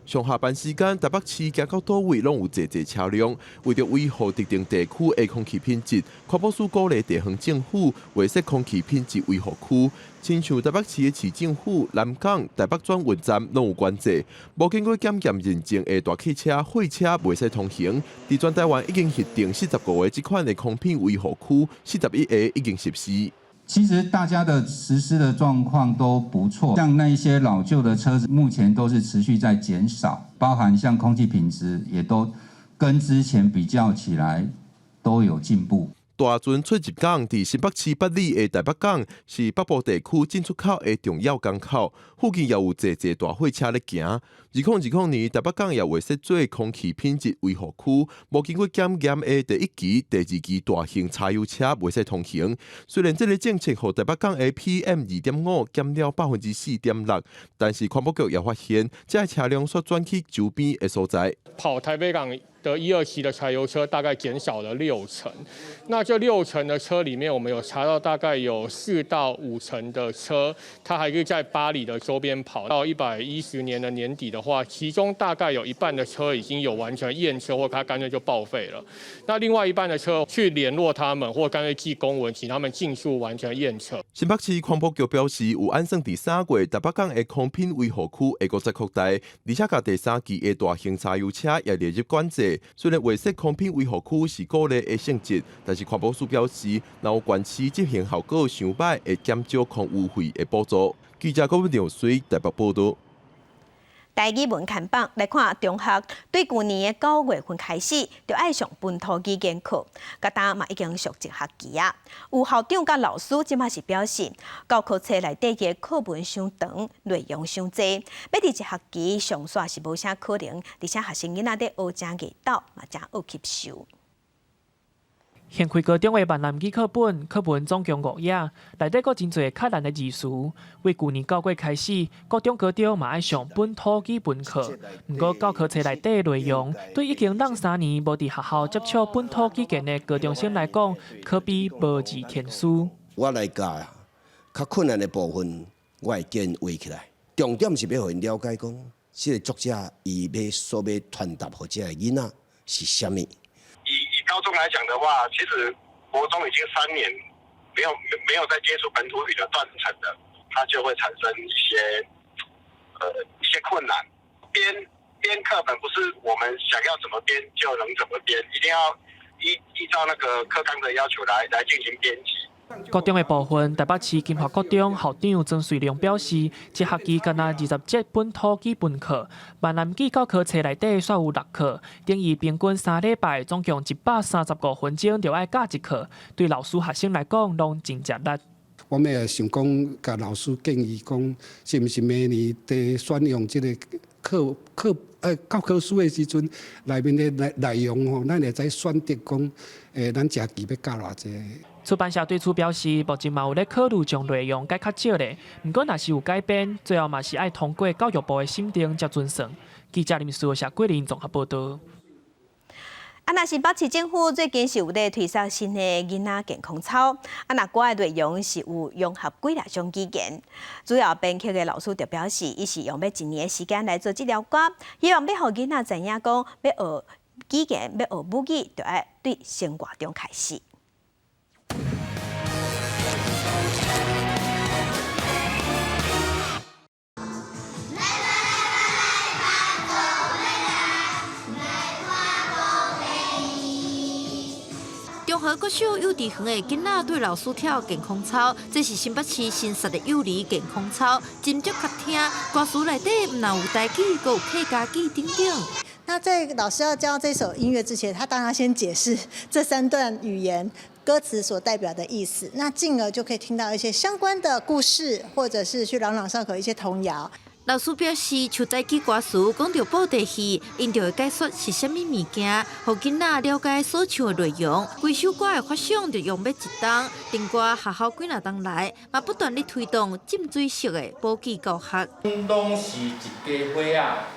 上下班时间，台北市行到倒位拢有济车辆。为着维护特定地区的空气品质，环保署鼓励地方政府划设空气品质维护区。亲像台北市的市政府、南港、台北转运站拢有管制，无经过检验认证的大客车、货车袂使通行。伫全台湾已经核定45个这款的空品维护区，41个已经实施。其实大家的实施的状况都不错，像那一些老旧的车子，目前都是持续在减少，包含像空气品质也都跟之前比较起来都有进步。大船出入港伫新北市八里的台北港是北部地区进出口的重要港口，附近也有济大货车咧行。2020年，台北港也划设做空气品质维护区，无经过检验的第1期、第2期大型柴油车袂使通行。虽然这个政策互台北港的 PM2.5 减了4.6%，但是环保局也发现，这车辆所转去周边的所在。跑台北港的1、2期的柴油车大概减少了60%，那这60%的车里面，我们有查到大概有4到5成的车，它还可以在巴黎的周边跑。到110年的年底的话，其中大概有一半的车已经有完成验车，或它干脆就报废了。那另外一半的车去联络他们，或干脆寄公文，请他们尽速完成验车。新北市环保局表示，有按算第3月台北港的空品维护区会再扩大，而且把第3期的大型柴油车也列入管制。虽然划设空品维护区是鼓励的性质，但是环保署表示，若有县市执行效果伤歹，会减少空污费的补助。记者郭文良随台北报道。台语文看榜来看，中学对去年的9月份开始就爱上本土语言课，甲当嘛已经上一学期啊。有校长甲老师即马是表示，教科书内底嘅课文伤长，内容伤济，要伫一学期上煞是无啥可能，而且学生囡仔咧学正艺斗嘛正好吸收。现开高中的闽南语课本，课文总共5页，内底阁真侪较难的字词。为去年9月开始，各中高中嘛爱上本土语文课。不过教科书内底的内容，对已经让3年无伫学校接触本土语言的高中生来讲，可比无字天书。我来教较困难的部分，我会建画起来。重点是要互因了解讲，这个作者伊所要传达互这个囡仔是啥物。以高中来讲的话，其实国中已经3年没有在接触本土语的断层的，它就会产生一些困难。编课本不是我们想要怎么编就能怎么编，一定要依照那个课纲的要求来进行编辑。高中的部分，台北市金华高中校长曾瑞良表示，这学期敢若20节本土基本课，闽南语教科书内底煞有6课，等于平均3礼拜总共135分钟就要教一课，对老师学生来讲，拢真吃力。我们也想讲，甲老师建议讲，是毋是明年在选用这个教科书的时阵，内面的内容吼，咱会使选择讲，咱这期要教偌济。出版社对此表示，目前嘛有咧考虑将内容改较少咧，不过若是有改变，最后嘛是爱通过教育部的审定才准算。记者林书谢桂林综合报道。那新北市政府最近是有咧推出新的囡仔健康操，那歌的内容是有融合几多种语言。主要编曲的老师就表示，伊是用要1年的时间来做这条歌，希望要互囡仔知影讲，要学语言、要学母语，就要对生活中开始。中和国小幼稚园的囡仔对老师跳健康操，这是新北市新设的幼儿健康操，真足较听。歌词内底唔但有台语，阁有客家语等等。那在老师要教这首音乐之前，他当然要先解释这3段语言歌词所代表的意思，那进而就可以听到一些相关的故事，或者是去朗朗上口一些童谣。老师表示，像在记歌词讲到布袋戏，因就会解说是啥物物件，互囡仔了解所唱的内容。规首歌的发想就用要一档，顶歌学校几若冬来，嘛不断地推动浸水式的补给教学。东是一家伙啊，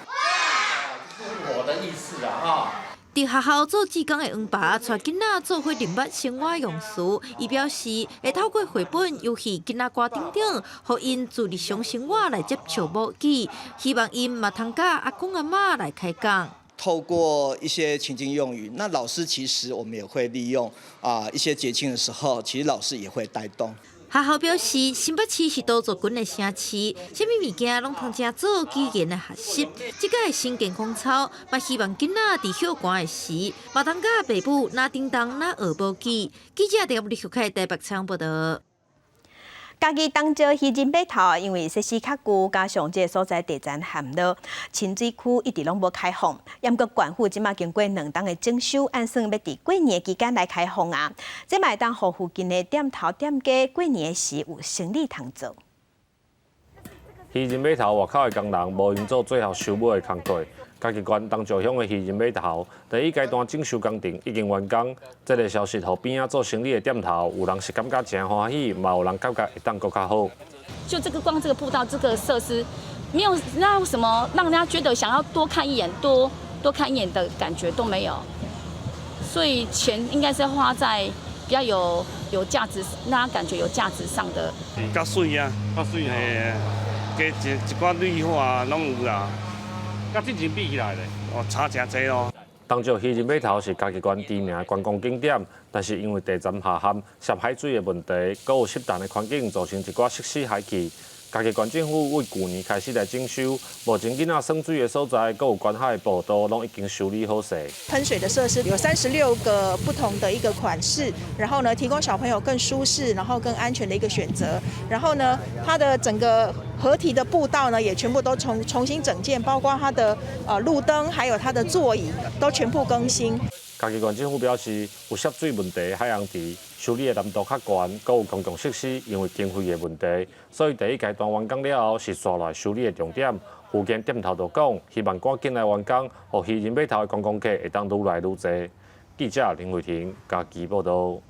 就是我的意思啊哈。伫学校做志工的黄爸，带囡仔做伙认捌生活用词。伊表示，会透过绘本、游戏、囡仔歌等等，互因自日常生活来接触母语，希望因嘛通甲阿公阿嬷来开讲。透过一些情境用语，那老师其实我们也会利用一些节庆的时候，其实老师也会带动。学校表示，新北市是多做群的城市，啥物物件拢通正做语言的学习。即个新健康操，嘛希望囡仔伫休寒的时，嘛通甲爸母拿叮当拿学母语。记者伫立开台北采访报道。家己当招鱼人码头，因为设施较旧，加上这个所在地层陷落，清水区一直拢无开放。严国县府即马经过2冬的整修，按算要伫过年期间来开放啊！这嘛会当互附近的店头店家过年时有生意通做。鱼人码头外口的工人无用做最后收尾的工作。家己县东石乡的鱼人码头第一阶段整修工程已经完工，这个消息互边仔做生意的店头，有人是感觉真欢喜，嘛有人感觉会当更较好。就这个光这个步道这个设施，没有让什么让人家觉得想要多看一眼、多看一眼的感觉都没有，所以钱应该是花在比较有价值，让他感觉有价值上的。较水啊，较水嘿，加一寡绿化拢有啦。甲之前比起来咧，差真济咯。东石鱼人码头是家己县知名的观光景点，但是因为地层下陷、涉海水的问题，阁有湿淡的环境，造成一寡设施海气。家己县政府为去年开始来整修，目前囡仔耍水的所在，阁有关海的步道，拢已经修理好势。喷水的设施有36个不同的一个款式，然后呢，提供小朋友更舒适，然后更安全的一个选择。然后呢，它的整个合体的步道呢，也全部都重新整建，包括它的路灯，还有它的座椅，都全部更新。家己县政府表示，有涉水问题的海洋池修理的难度较悬，阁有公共设施因为经费的问题，所以第一阶段完工了后是刷来修理的重点。附近店头就讲，希望赶紧来完工，互鱼人码头的观光客会当愈来愈多。记者林慧婷家己报道。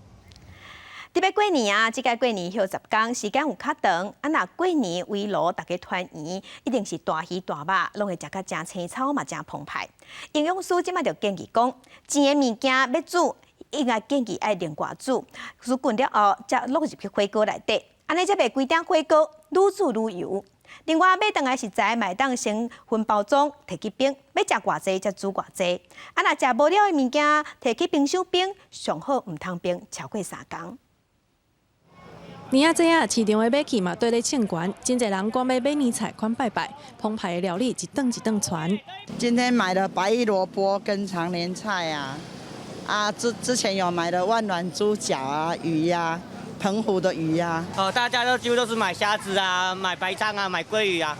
特别过年啊，即个过年休10天，时间有较长。若过年围炉，大家团圆，一定是大鱼大肉，拢会食甲真青草嘛，真澎湃。营养师即马就建议讲，甜的物件要煮，应该建议爱另外煮，煮滚了后，才落入去火锅内底，安尼才袂规定火锅愈煮愈油。另外，买回来食材嘛，当先分包装，摕去冰，要食偌济才煮偌济。若食无了的物件，摕去冰箱冰，上好唔通冰超过3天。年仔这市场的买气嘛对咧称悬，真侪人光要买年菜款拜拜，澎湃的料理一顿一顿传。今天买的白玉萝卜跟长年菜啊，之前有买的万峦猪脚啊、鱼呀、澎湖的鱼呀。大家都几乎都是买虾子啊、买白鲳啊、买鲑鱼啊，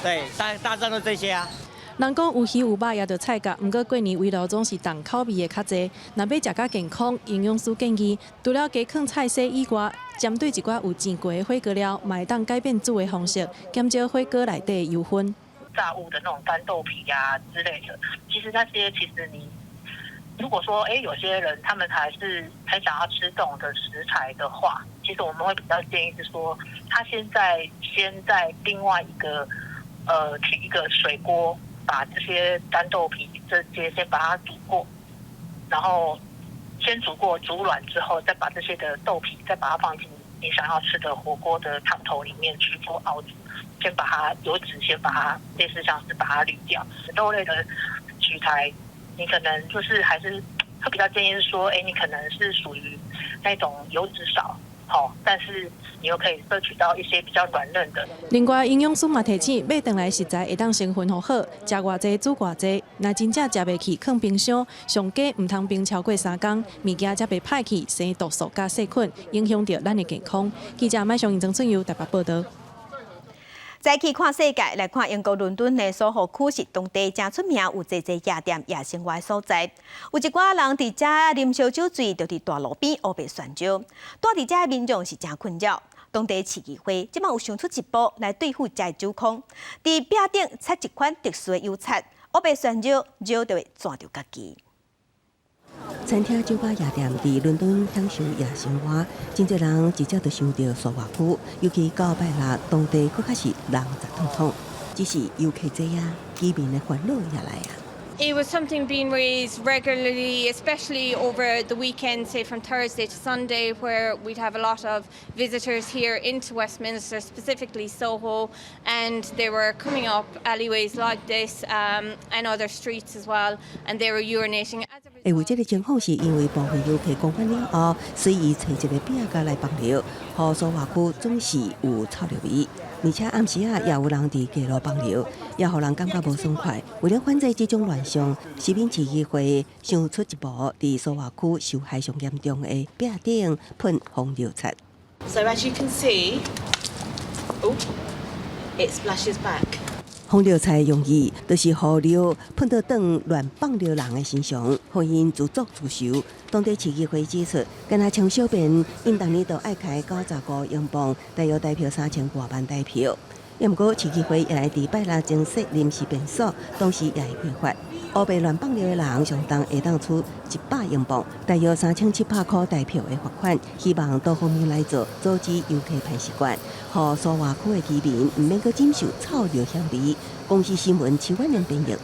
对，大致都这些啊。人讲有鱼有肉也着菜价，毋过过年围炉总是重口味的较济。若要食较健康，营养师建议，除了加放菜色以外，针对一寡有煎过的火锅料，嘛会当改变煮的方式，减少火锅内底的油分。炸物的那种干豆皮啊之类的，其实那些你如果说有些人他们还是很想要吃这种的食材的话，其实我们会比较建议是说，他先在另外一个取一个水锅。把这些干豆皮这些先把它煮过，然后先煮过煮软之后，再把这些的豆皮再把它放进你想要吃的火锅的汤头里面去做熬煮，先把它油脂先把它类似像是把它滤掉。豆类的取材，你可能就是还是会比较建议是说，你可能是属于那种油脂少。但是你又可以摄取到一些比较软嫩的。另外，营养师嘛提醒，买回来食材会当先分好好，食偌济煮偌济。若真正食袂起，放冰箱，上加唔通冰超过3天，物件才袂歹去，生毒素加细菌，影响到咱的健康。记者麦上尹曾春游台北报道。再去看世界，来看英国伦敦的苏豪区是当地真出名，有侪夜店、夜生活所在。有一寡人伫遮啉烧酒醉，就伫大路边乌白宣酒。住伫遮的民众是真困扰。当地市议会即马有想出一步来对付这指控，伫壁顶插一款特殊的油漆，乌白旋绕，绕就会抓到家己。 餐厅、酒吧、夜店伫伦敦享受夜生活，真侪人直接就想到苏瓦区，尤其到拜六，当地佫较是人杂通通。只是游客多啊，居民的烦恼也来啊。 It was something being raised regularly, especially over the weekend, say from Thursday to Sunday, where we'd have a lot of visitors here into Westminster, specifically Soho, and they were coming up alleyways like this and other streets as well, and they were urinating. 会为这个情况是因为部分游客讲完了后，随意找一个壁架来放尿，互苏瓦区总是有臭尿味。 而且暗时也有人伫街路放尿，也互人感觉无爽快。为了反制这种乱象，市民市议会想出一部伫苏瓦区受害上严重的壁顶喷红尿漆。So as you can see, it splashes back. 红尿漆的用意就是互尿喷到当乱放尿人的身上，互因自作自受。当地市议会指出，干那抢小便，因当年都爱开95英镑，大约代表3000多万台票。也毋过市议会也来伫拜六正式临时辩所，当时也会批发。乌白乱放尿的人，上当会当处100英镑，大约3700块台票的罚款。希望多方面来做，阻止游客歹习惯，互苏瓦区的居民毋免阁忍受臭尿香味。公司新闻7万人编译。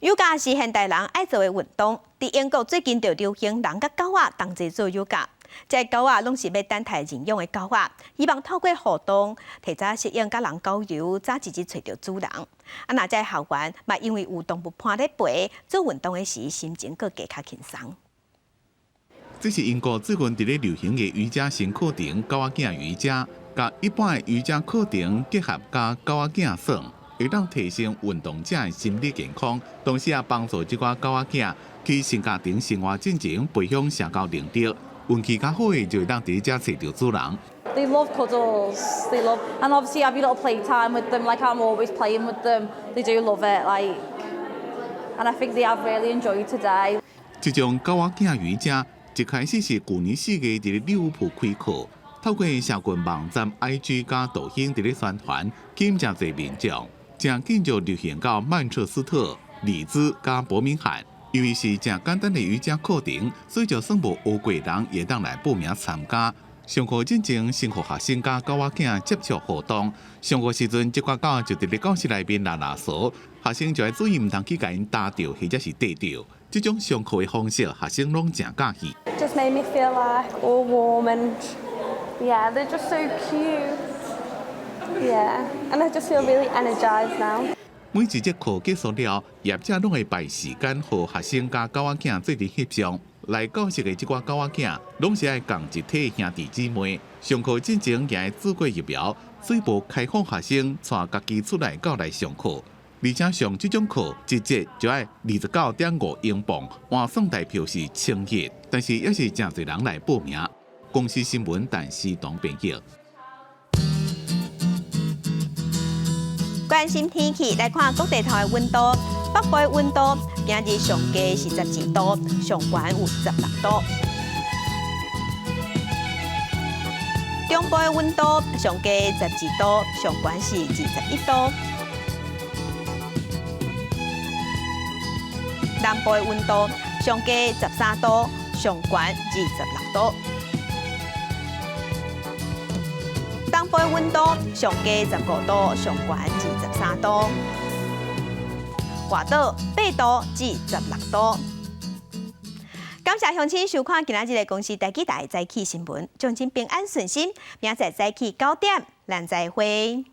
瑜伽是现代人爱做的运动，伫英国最近就流行人甲狗仔同齐做瑜伽。这狗仔拢是要等待认养的狗仔，希望透过互动，提早适应甲人交流，早一日找到主人。那这校园嘛，因为有动物伴咧陪，做运动的时心情阁加较轻松。这是英国最近伫咧流行的瑜伽新课程——狗仔囝瑜伽，甲一般的瑜伽课程结合甲狗仔囝耍，会当提升运动者的心理健康，同时也帮助这寡狗仔囝去新家庭生活进程培养社交能力。 运气较好的就会当伫遮找到主人。 They love cuddles. They love, and obviously have your little playtime with them. Like I'm always playing with them. They do love it. Like, and I think they have really enjoyed today. 这种狗仔囝瑜伽一开始是去年4月伫咧利物浦开课，透过社群网站 IG 加抖音伫咧宣传，吸引真侪民众，正紧就流行到曼彻斯特、利兹加伯明翰。 因为是正简单的瑜伽课程，所以就算无学过人也当来报名参加。上课进前，先互学生甲狗仔囝接触互动。上课时阵，这寡狗就伫咧教室内面拉拉嗦，学生就要注意唔通去甲因打着或者是缀着。这种上课的方式，学生拢正喜喜。Just made me feel like all warm and yeah, they're just so cute. Yeah, and I just feel really energized now. 每一节课结束了，业者拢会排时间，互学生甲狗仔囝做阵翕相。来教室的这寡狗仔囝，拢是爱共一体兄弟姊妹。上课进前也会做过疫苗，水部开放学生带家己出来到来上课。而且上这种课一节就要29.5英镑，换算台票是1100，但是也是真侪人来报名。公司新闻但是当编译。 关心天气，来看各地头的温度。北部的温度今日上低是12度，上悬有16度。中部的温度上低12度，上悬是21度。南部的温度上低13度，上悬26度。 东部的温度上低15度，上悬至13度；外岛8度至16度。感谢乡亲收看今仔日的公视台记台早起新闻，祝您平安顺心，明仔早起9点，咱再会。